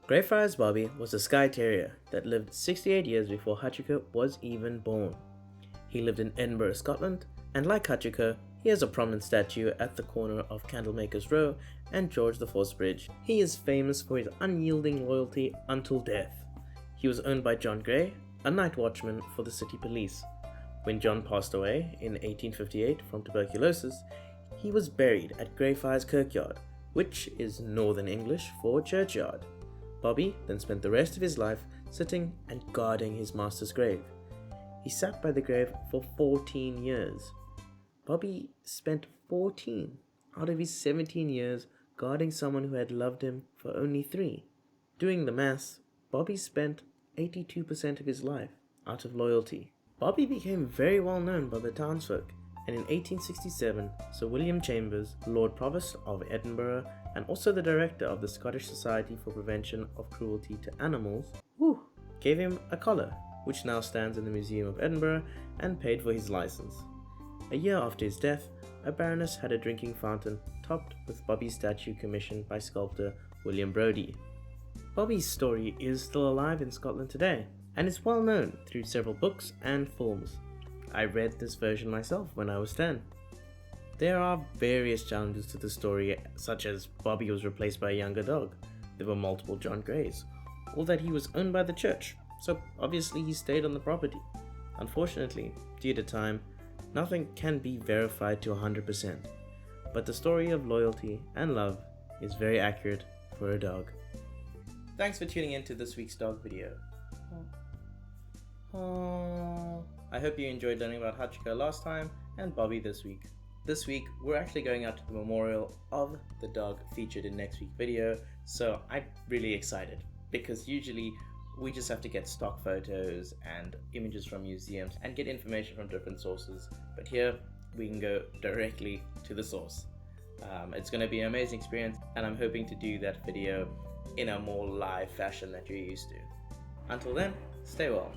Greyfriars Bobby was a Skye Terrier that lived 68 years before Hachiko was even born. He lived in Edinburgh, Scotland, and like Hachiko, he has a prominent statue at the corner of Candlemakers Row and George IV Bridge. He is famous for his unyielding loyalty until death. He was owned by John Grey, a night watchman for the city police. When John passed away in 1858 from tuberculosis, he was buried at Greyfriars Kirkyard, which is Northern English for churchyard. Bobby then spent the rest of his life sitting and guarding his master's grave. He sat by the grave for 14 years. Bobby spent 14 out of his 17 years guarding someone who had loved him for only 3. Doing the maths, Bobby spent 82% of his life out of loyalty. Bobby became very well known by the townsfolk, and in 1867, Sir William Chambers, Lord Provost of Edinburgh and also the director of the Scottish Society for Prevention of Cruelty to Animals, gave him a collar, which now stands in the Museum of Edinburgh, and paid for his license. A year after his death, a baroness had a drinking fountain topped with Bobby's statue commissioned by sculptor William Brodie. Bobby's story is still alive in Scotland today, and is well known through several books and films. I read this version myself when I was 10. There are various challenges to the story, such as Bobby was replaced by a younger dog, there were multiple John Greys, or that he was owned by the church, so obviously he stayed on the property. Unfortunately, due to time, nothing can be verified to 100%, but the story of loyalty and love is very accurate for a dog. Thanks for tuning in to this week's dog video. I hope you enjoyed learning about Hachiko last time and Bobby this week. This week, we're actually going out to the memorial of the dog featured in next week's video, so I'm really excited because usually we just have to get stock photos and images from museums and get information from different sources, but here we can go directly to the source. It's going to be an amazing experience, and I'm hoping to do that video in a more live fashion that you're used to. Until then, stay well.